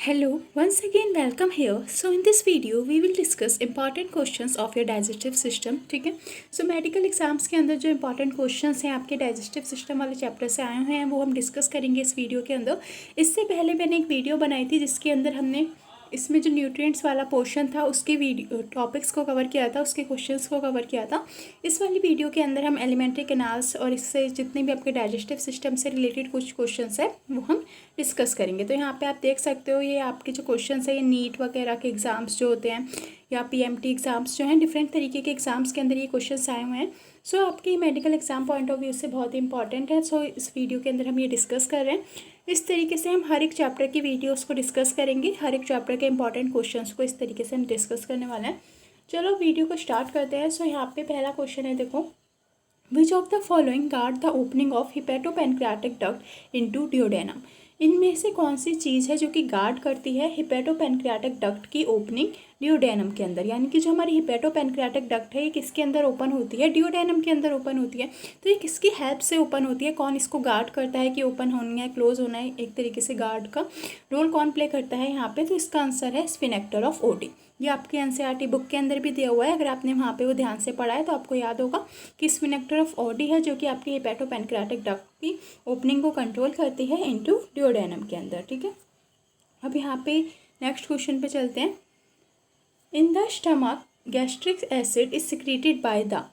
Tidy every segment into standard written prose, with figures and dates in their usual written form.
Hello, once again welcome here. So in this video we will discuss important questions of your digestive system. ठीक है. So medical exams के अंदर जो important questions हैं आपके digestive system वाले chapter से आए हुए हैं वो हम डिस्कस करेंगे इस वीडियो के अंदर. इससे पहले मैंने एक वीडियो बनाई थी जिसके अंदर हमने इसमें जो न्यूट्रिएंट्स वाला पोर्शन था उसके वीडियो टॉपिक्स को कवर किया था, उसके क्वेश्चंस को कवर किया था. इस वाली वीडियो के अंदर हम एलिमेंट्री कैनाल्स और इससे जितने भी आपके डाइजेस्टिव सिस्टम से रिलेटेड कुछ क्वेश्चंस है वो हम डिस्कस करेंगे. तो यहाँ पे आप देख सकते हो ये आपके जो क्वेश्चंस है ये नीट वगैरह के एग्ज़ाम्स जो होते हैं या पीएमटी एग्ज़ाम्स जो हैं डिफरेंट तरीके के एग्ज़ाम्स के अंदर ये क्वेश्चंस आए हुए हैं. सो आपके medical exam point of view से बहुत ही इंपॉर्टेंट है. सो इस वीडियो के अंदर हम ये डिस्कस कर रहे हैं. इस तरीके से हम हर एक चैप्टर की वीडियोस को डिस्कस करेंगे. हर एक चैप्टर के इंपॉर्टेंट क्वेश्चंस को इस तरीके से हम डिस्कस करने वाले हैं. चलो वीडियो को स्टार्ट करते हैं. सो यहाँ पे पहला क्वेश्चन है, देखो, which of the following guard the opening of hepatopancreatic duct into duodenum. इनमें से कौन सी चीज़ है जो कि गार्ड करती है हिपेटोपैनक्रियाटिक डक्ट की ओपनिंग डियोडेनम के अंदर. यानी कि जो हमारी हिपेटोपैनक्रियाटिक डक्ट है ये किसके अंदर ओपन होती है, डियोडेनम के अंदर ओपन होती है. तो ये किसकी हेल्प से ओपन होती है, कौन इसको गार्ड करता है कि ओपन होना है क्लोज होना है, एक तरीके से गार्ड का रोल कौन प्ले करता है यहाँ पे. तो इसका आंसर है स्फिनेक्टर ऑफ ओडी. ये आपके एनसीईआरटी बुक के अंदर भी दिया हुआ है. अगर आपने वहाँ पे वो ध्यान से पढ़ा है तो आपको याद होगा कि स्फिनेक्टर ऑफ ओडी है जो कि आपकी हिपेटोपैनक्रियाटिक डक्ट की ओपनिंग को कंट्रोल करती है इनटू डियोडेनम के अंदर. ठीक है, अब यहाँ पे नेक्स्ट क्वेश्चन पे चलते हैं. इन the stomach gastric acid is secreted by the.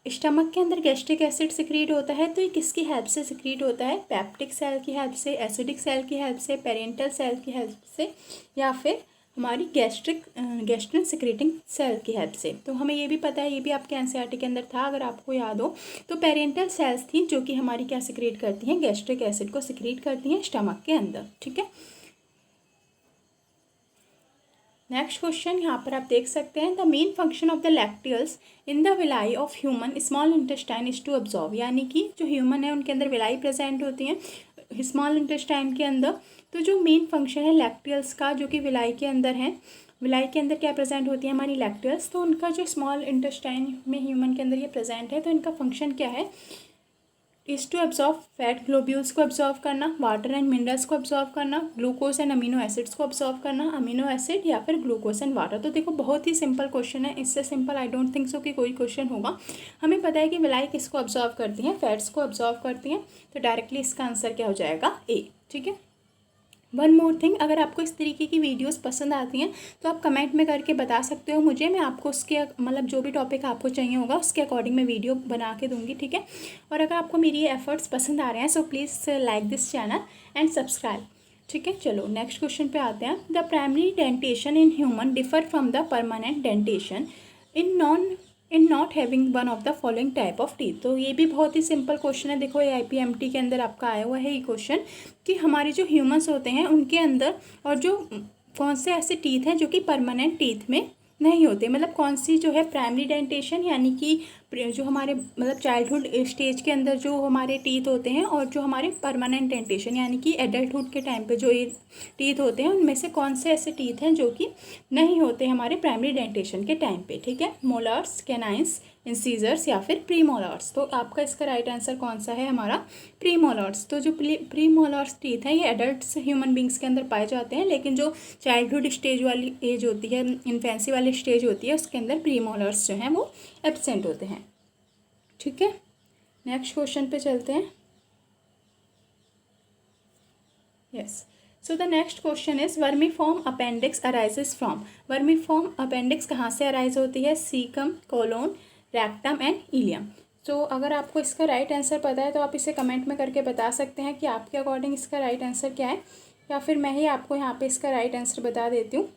Stomach के अंदर गैस्ट्रिक एसिड सिक्रीट होता है तो ये किसकी हेल्प से सिक्रीट होता है, पैप्टिक सेल की हेल्प से, एसिडिक सेल की हेल्प से, पेरेंटल सेल की हेल्प से, या फिर हमारी गैस्ट्रिन सिक्रेटिंग सेल की हेल्प से. तो हमें ये भी पता है, ये भी आपके एनसीईआरटी के अंदर था अगर आपको याद हो. तो पेरेंटल सेल्स थी जो कि हमारी क्या सिक्रेट करती हैं, गैस्ट्रिक एसिड को सिक्रेट करती हैं स्टमक के अंदर. ठीक है, नेक्स्ट क्वेश्चन यहाँ पर आप देख सकते हैं. The main function of the lacteals in the villi of human small intestine is to absorb. यानी कि जो ह्यूमन है उनके अंदर विलाई प्रेजेंट होती हैं स्मॉल इंटेस्टाइन के अंदर. तो जो मेन फंक्शन है लैक्टियल्स का जो कि विलाई के अंदर है, विलाई के अंदर क्या प्रेजेंट होती है हमारी लैक्टियल्स. तो उनका जो स्मॉल इंटेस्टाइन में ह्यूमन के अंदर ये प्रेजेंट है तो इनका फंक्शन क्या है, is to absorb fat globules को एब्जॉर्व करना, वाटर एंड मिनरल्स को एब्जॉर्व करना, ग्लूकोज एंड अमीनो एसिड्स को एब्जॉर्व करना, अमीनो एसिड या फिर ग्लूकोज एंड वाटर. तो देखो बहुत ही सिंपल क्वेश्चन है, इससे simple I don't think so कि कोई क्वेश्चन होगा. हमें पता है कि विलाई किसको एब्जॉर्व करती हैं, फैट्स को एब्जॉर्व करती हैं. तो डायरेक्टली इसका आंसर क्या हो जाएगा, ए. ठीक है, वन मोर थिंग, अगर आपको इस तरीके की वीडियोस पसंद आती हैं तो आप कमेंट में करके बता सकते हो मुझे. मैं आपको उसके मतलब जो भी टॉपिक आपको चाहिए होगा उसके अकॉर्डिंग मैं वीडियो बना के दूंगी. ठीक है, और अगर आपको मेरी ये एफर्ट्स पसंद आ रहे हैं so please like this channel and subscribe. ठीक है, चलो नेक्स्ट क्वेश्चन पे आते हैं. The primary dentition in human differ from the permanent dentition in not having one of the following type of teeth. तो ये भी बहुत ही सिंपल क्वेश्चन है. देखो ये आईपीएमटी के अंदर आपका आया हुआ है ये क्वेश्चन कि हमारे जो ह्यूमंस होते हैं उनके अंदर और जो कौन से ऐसे टीथ हैं जो कि परमानेंट टीथ में नहीं होते. मतलब कौन सी जो है प्राइमरी डेंटेशन यानी कि जो हमारे मतलब चाइल्डहुड स्टेज के अंदर जो हमारे टीथ होते हैं और जो हमारे परमानेंट डेंटेशन यानी कि एडल्टहुड के टाइम पे जो ये टीथ होते हैं उनमें से कौन से ऐसे टीथ हैं जो कि नहीं होते हमारे प्राइमरी डेंटेशन के टाइम पे. ठीक है, मोलर्स, कैनाइंस, इंसीजर्स या फिर प्रीमोलर्स. तो आपका इसका राइट आंसर कौन सा है हमारा, प्रीमोलर्स. तो जो प्रीमोलर्स टीथ हैं ये एडल्ट ह्यूमन बींग्स के अंदर पाए जाते हैं, लेकिन जो चाइल्डहुड स्टेज वाली एज होती है, इन्फेंसी वाली स्टेज होती है उसके अंदर प्रीमोलर्स जो हैं वो एब्सेंट होते हैं. ठीक है, नेक्स्ट क्वेश्चन पे चलते हैं. Yes, so the next question is vermiform appendix arises from. Vermiform appendix कहाँ से अराइज होती है, caecum, colon, rectum and ileum. तो अगर आपको इसका राइट आंसर पता है तो आप इसे कमेंट में करके बता सकते हैं कि आपके अकॉर्डिंग इसका राइट आंसर क्या है, या फिर मैं ही आपको यहाँ पे इसका राइट आंसर बता देती हूँ.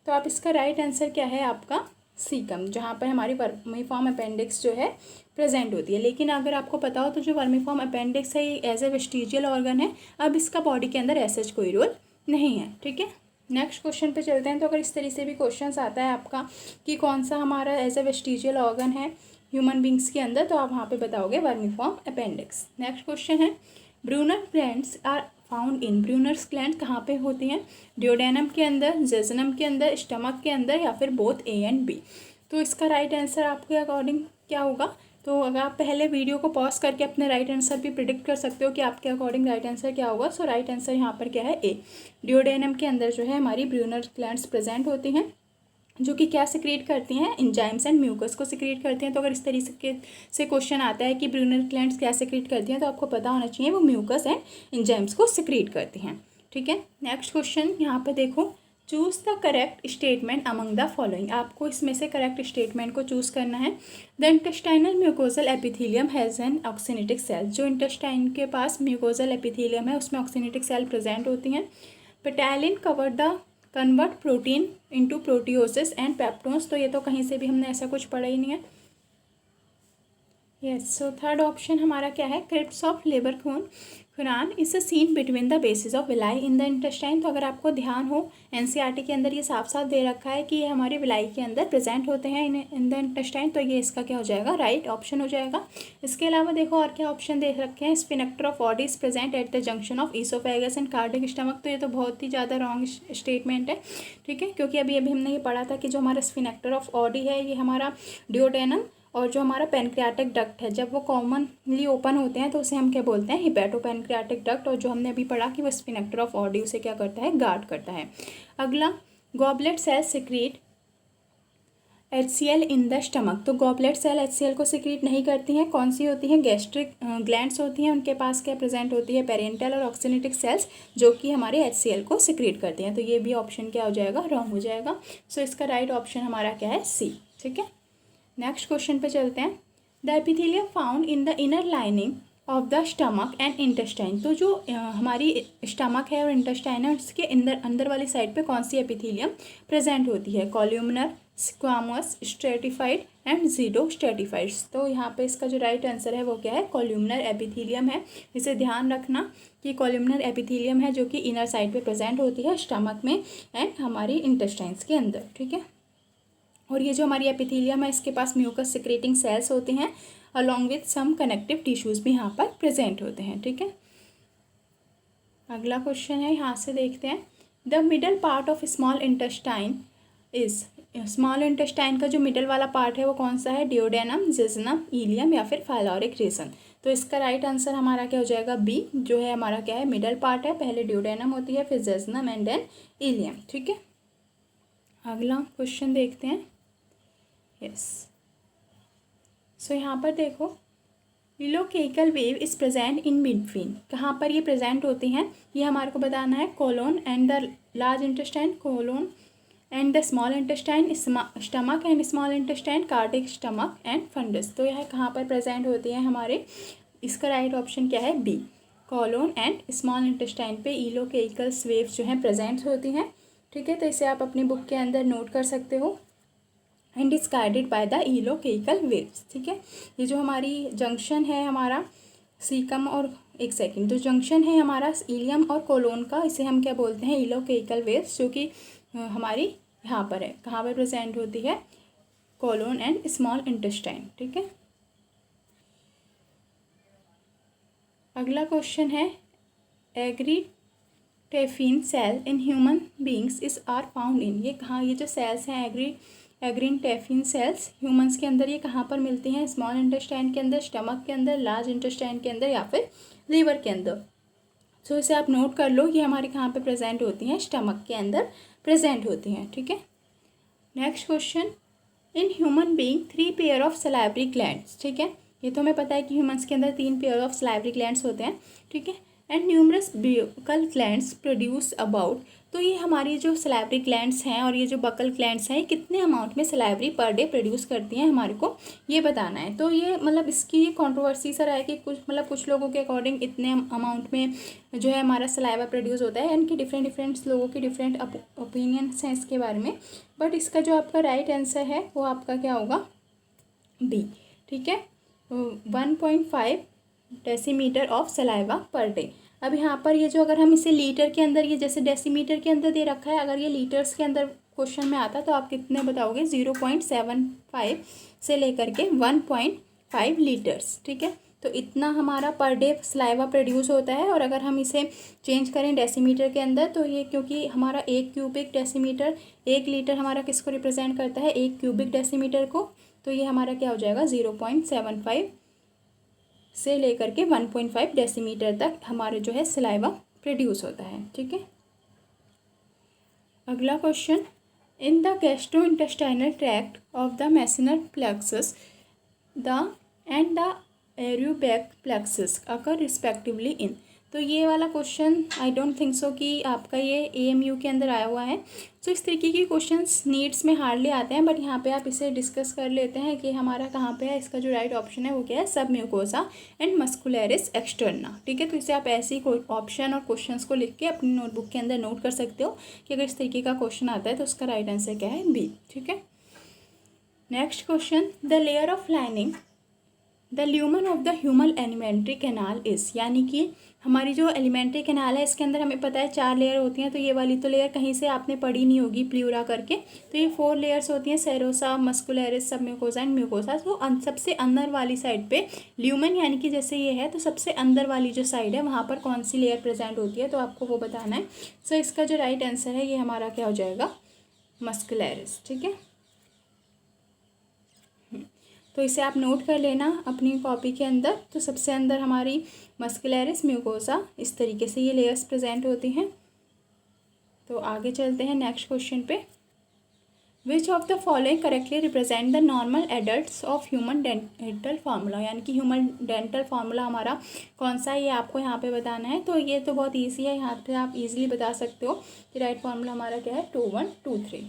तो आप इसका राइट आंसर क्या है आपका, सीकम, जहाँ पर हमारी वर्मीफॉर्म अपेंडिक्स जो है प्रेजेंट होती है. लेकिन अगर आपको पता हो तो जो वर्मीफॉर्म अपेंडिक्स है ये एज ए वेस्टिजियल ऑर्गन है. अब इसका बॉडी के अंदर ऐसा कोई रोल नहीं है. ठीक है, नेक्स्ट क्वेश्चन पे चलते हैं. तो अगर इस तरीके से भी क्वेश्चन आता है आपका कि कौन सा हमारा एज ए वेस्टिजियल ऑर्गन है ह्यूमन बींग्स के अंदर, तो आप वहाँ पे बताओगे वर्मीफॉर्म अपेंडिक्स. नेक्स्ट क्वेश्चन है, Brunner glands are found in. Brunner's gland कहाँ पे होती हैं, डियोडेनम के अंदर, जेजुनम के अंदर, स्टमक के अंदर या फिर बोथ ए एंड बी. तो इसका राइट आंसर आपके अकॉर्डिंग क्या होगा, तो अगर आप पहले वीडियो को पॉज करके अपने राइट आंसर भी प्रिडिक्ट कर सकते हो कि आपके अकॉर्डिंग राइट आंसर क्या होगा। सो राइट आंसर यहाँ पर क्या है, ए। डिओडेनम के अंदर जो है हमारी ब्रूनर ग्लैंड्स प्रेजेंट होती हैं, जो कि क्या सिक्रीट करती हैं, एंजाइम्स एंड म्यूकस को सिक्रीट करती हैं। तो अगर इस तरीके से क्वेश्चन आता है कि ब्रूनर ग्लैंड्स क्या सिक्रीट करती हैं, तो आपको पता होना चाहिए वो म्यूकस एंड एंजाइम्स को सिक्रीट करती हैं। ठीक है, नेक्स्ट क्वेश्चन यहाँ पे देखो, choose the correct statement among the following. आपको इसमें से करेक्ट स्टेटमेंट को चूज़ करना है। The intestinal mucosal epithelium has an oxyntic cell. जो इंटेस्टाइन के पास म्यूकोजल एपिथेलियम है उसमें ऑक्सीनेटिक सेल प्रेजेंट होती हैं। Ptyalin convert protein into proteoses and peptones. तो ये तो कहीं से भी हमने ऐसा कुछ पढ़ा ही नहीं है। यस, सो थर्ड ऑप्शन हमारा क्या है, crypts of Lieberkuhn is a seen between the bases of villi in the intestine. तो अगर आपको ध्यान हो एनसीईआरटी के अंदर ये साफ साफ दे रखा है कि ये हमारे विलाई के अंदर प्रेजेंट होते हैं इन द इंटेस्टाइन, तो ये इसका क्या हो जाएगा, राइट ऑप्शन हो जाएगा। इसके अलावा देखो और क्या ऑप्शन दे रखे हैं, sphincter of Oddi is present at the junction of oesophagus and cardiac stomach. तो ये तो बहुत ही ज़्यादा रॉन्ग स्टेटमेंट है। ठीक है, क्योंकि अभी हमने ये पढ़ा था कि जो हमारा स्फिनेक्टर ऑफ ऑडी है ये हमारा डिओडेनम और जो हमारा पैनक्रियाटिक डक्ट है, जब वो कॉमनली ओपन होते हैं तो उसे हम क्या बोलते हैं, हिपैटोपैनक्रियाटिक डक्ट। और जो हमने अभी पढ़ा कि वो स्फिनेक्टर ऑफ ऑडी उसे क्या करता है, गार्ड करता है। अगला, goblet cell secrete HCl in the stomach. तो गॉबलेट सेल HCl को सिक्रीट नहीं करती हैं। कौन सी होती हैं, गैस्ट्रिक ग्लैंड्स होती हैं, उनके पास क्या प्रेजेंट होती है, पेरेंटल और ऑक्सीनेटिक सेल्स, जो कि हमारे HCl को सिक्रीट करती हैं। तो ये भी ऑप्शन क्या हो जाएगा, रॉन्ग हो जाएगा। सो इसका राइट ऑप्शन हमारा क्या है, सी। ठीक है, नेक्स्ट क्वेश्चन पे चलते हैं। The epithelium found in the inner lining of the stomach and intestine. तो जो हमारी स्टमक है और इंटेस्टाइन है उसके अंदर वाली साइड पे कौन सी एपिथेलियम प्रेजेंट होती है, columnar, squamous, stratified and zero stratified. तो यहाँ पे इसका जो राइट आंसर है वो क्या है, कॉल्यूमनर एपिथेलियम है। इसे ध्यान रखना कि कॉल्यूमनर एपिथेलियम है जो कि इनर साइड पे प्रेजेंट होती है स्टमक में एंड हमारी इंटेस्टाइन्स के अंदर। ठीक है, और ये जो हमारी एपिथेलियम है इसके पास म्यूकस सिक्रेटिंग सेल्स होते हैं along with some connective tissues भी यहाँ पर प्रेजेंट होते हैं। ठीक है, अगला क्वेश्चन है, यहाँ से देखते हैं। The middle part of small intestine is. Small intestine का जो मिडल वाला पार्ट है वो कौन सा है, डिओडेनम, जेजनम, इलियम या फिर फाइलोरिक रीजन। तो इसका राइट आंसर हमारा क्या हो जाएगा, बी। जो है हमारा क्या है, मिडल पार्ट है, पहले डिओडेनम होती है फिर जेजनम एंड देन इलियम। ठीक है, अगला क्वेश्चन देखते हैं। यस, सो यहाँ पर देखो, ileocaecal valve is present in between. कहाँ पर ये प्रेजेंट होती हैं, ये हमारे को बताना है। Colon and the large intestine, colon and the small intestine, stomach and small intestine, cardiac stomach and fundus. तो यह कहाँ पर प्रेजेंट होती है हमारे, इसका राइट ऑप्शन क्या है, B. Colon and small intestine पे इलोकेकल्स वेव्स जो हैं प्रेजेंट होती हैं। ठीक है, तो इसे आप अपनी बुक के अंदर नोट कर सकते हो। And is guided by the ileocaecal valves. ठीक है, ये जो हमारी जंक्शन है हमारा सीकम और एक सेकंड, जो जंक्शन है हमारा इलियम और कोलोन का, इसे हम क्या बोलते हैं, इलोकेकल वेव्स, जो कि हमारी यहाँ पर है, कहाँ पर प्रेजेंट होती है, कोलोन एंड स्मॉल इंटेस्टाइन। ठीक है, अगला क्वेश्चन है, argentaffin cell in human beings is are found in. ये कहाँ, ये जो सेल्स हैं एग्रीटेफिन सेल्स ह्यूमंस के अंदर, ये कहाँ पर मिलती हैं, स्मॉल इंटेस्टाइन के अंदर, स्टमक के अंदर, लार्ज इंटेस्टाइन के अंदर या फिर लीवर के अंदर। सो इसे आप नोट कर लो, ये हमारे कहाँ पे प्रेजेंट होती हैं, स्टमक के अंदर प्रेजेंट होती हैं। ठीक है, next question, in human being 3 pair of salivary glands. ठीक है, ये तो हमें पता है कि ह्यूमंस के अंदर 3 पेयर ऑफ सलाइवरी ग्लैंड्स होते हैं। ठीक है, and numerous buccal glands produce about. तो ये हमारी जो सलाइवरी ग्लैंड्स हैं और ये जो बकल ग्लैंड्स हैं, ये कितने अमाउंट में सलाइवरी पर डे प्रोड्यूस करती हैं, हमारे को ये बताना है। तो ये मतलब इसकी ये कॉन्ट्रोवर्सी सा रहा है कि कुछ लोगों के अकॉर्डिंग इतने अमाउंट में जो है हमारा सलाइवा प्रोड्यूस होता है, यानी कि डिफरेंट लोगों की डिफरेंट ओपिनियंस हैं इसके बारे में। बट इसका जो आपका राइट आंसर है वो आपका क्या होगा, बी। ठीक है, 1.5 decimetre of saliva per day. अब यहाँ पर ये जो, अगर हम इसे लीटर के अंदर, ये जैसे डेसीमीटर के अंदर दे रखा है, अगर ये लीटर्स के अंदर क्वेश्चन में आता तो आप कितने बताओगे, 0.75 से लेकर के 1.5 लीटर्स। ठीक है, तो इतना हमारा पर डे सलाइवा प्रोड्यूस होता है। और अगर हम इसे चेंज करें डेसीमीटर के अंदर तो ये, क्योंकि हमारा 1 क्यूबिक डेसीमीटर 1 लीटर हमारा किसको रिप्रेजेंट करता है, 1 क्यूबिक डेसीमीटर को, तो ये हमारा क्या हो जाएगा 0.75 से लेकर के 1.5 डेसीमीटर तक हमारे जो है सलाइवा प्रोड्यूस होता है। ठीक है, अगला question, in the gastrointestinal tract of the Meissner plexus the and the Auerbach plexus occur respectively in. तो ये वाला question I don't think so कि आपका ये एएमयू के अंदर आया हुआ है। सो इस तरीके के क्वेश्चंस नीड्स में हार्डली आते हैं, बट यहाँ पे आप इसे डिस्कस कर लेते हैं कि हमारा कहाँ पे है। इसका जो राइट ऑप्शन है वो क्या है, सब म्यूकोसा एंड मस्कुलरिस एक्सटर्ना। ठीक है, तो इसे आप ऐसे ही ऑप्शन और क्वेश्चंस को लिख के अपनी नोटबुक के अंदर नोट कर सकते हो कि अगर इस तरीके का क्वेश्चन आता है तो उसका राइट आंसर क्या है, बी। ठीक है, next question, the layer of lining the lumen of the human alimentary canal is, यानी कि हमारी जो एलिमेंट्री कैनाल है इसके अंदर हमें पता है 4 लेयर होती हैं। तो ये वाली तो लेयर कहीं से आपने पढ़ी नहीं होगी प्लूरा करके। तो ये 4 लेयर्स होती हैं, सेरोसा, मस्कुलरिस, सब म्यूकोसा एंड म्यूकोसा। तो सबसे अंदर वाली साइड पे ल्यूमन यानी कि जैसे ये है, तो सबसे अंदर वाली जो साइड है वहाँ पर कौन सी लेयर प्रेजेंट होती है, तो आपको वो बताना है। सो इसका जो राइट आंसर है ये हमारा क्या हो जाएगा, मस्कुलरिस। ठीक है, तो इसे आप नोट कर लेना अपनी कॉपी के अंदर। तो सबसे अंदर हमारी मस्कुलरिस, म्यूकोसा, इस तरीके से ये लेयर्स प्रेजेंट होती हैं। तो आगे चलते हैं नेक्स्ट क्वेश्चन पे, विच of the following correctly represent the normal adults of human dental formula, यानी कि ह्यूमन डेंटल फार्मूला हमारा कौन सा है ये आपको यहाँ पे बताना है। तो ये तो बहुत ईजी है, यहाँ पे आप इजीली बता सकते हो कि राइट फार्मूला हमारा क्या है, 2123।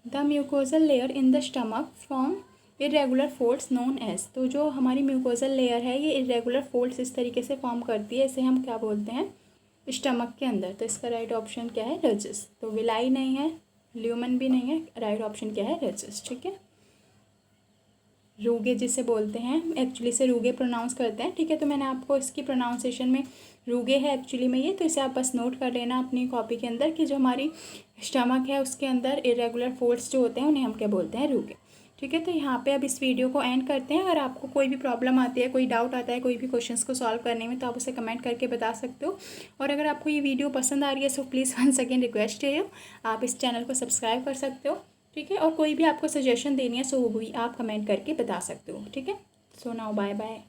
The mucosal layer in the stomach form irregular folds known as. तो जो हमारी म्यूकोजल लेयर है ये इरेगुलर फोल्ड्स इस तरीके से फॉर्म करती है, इसे हम क्या बोलते हैं, स्टमक के अंदर। तो इसका राइट ऑप्शन क्या है, रजिस। तो विलाई नहीं है, ल्यूमन भी नहीं है, राइट ऑप्शन क्या है, रजिस। ठीक है, रूगे जिसे बोलते हैं, एक्चुअली से रूगे प्रोनाउंस करते हैं। ठीक है, तो मैंने आपको इसकी प्रोनाउंसिएशन में रूगे है एक्चुअली में ये, तो इसे आप बस नोट कर लेना अपनी कॉपी के अंदर कि जो हमारी स्टमक है उसके अंदर इरेगुलर फोल्ड्स जो होते हैं उन्हें हम क्या बोलते हैं, रूगे। ठीक है, तो यहाँ पे अब इस वीडियो को एंड करते हैं। अगर आपको कोई भी प्रॉब्लम आती है, कोई डाउट आता है कोई भी क्वेश्चंस को सॉल्व करने में, तो आप उसे कमेंट करके बता सकते हो। और अगर आपको ये वीडियो पसंद आ रही है so please once again request है आप इस चैनल को सब्सक्राइब कर सकते हो। ठीक है, और कोई भी आपको सजेशन देनी है सो वो भी आप कमेंट करके बता सकते हो। ठीक है, सो नाउ बाय बाय।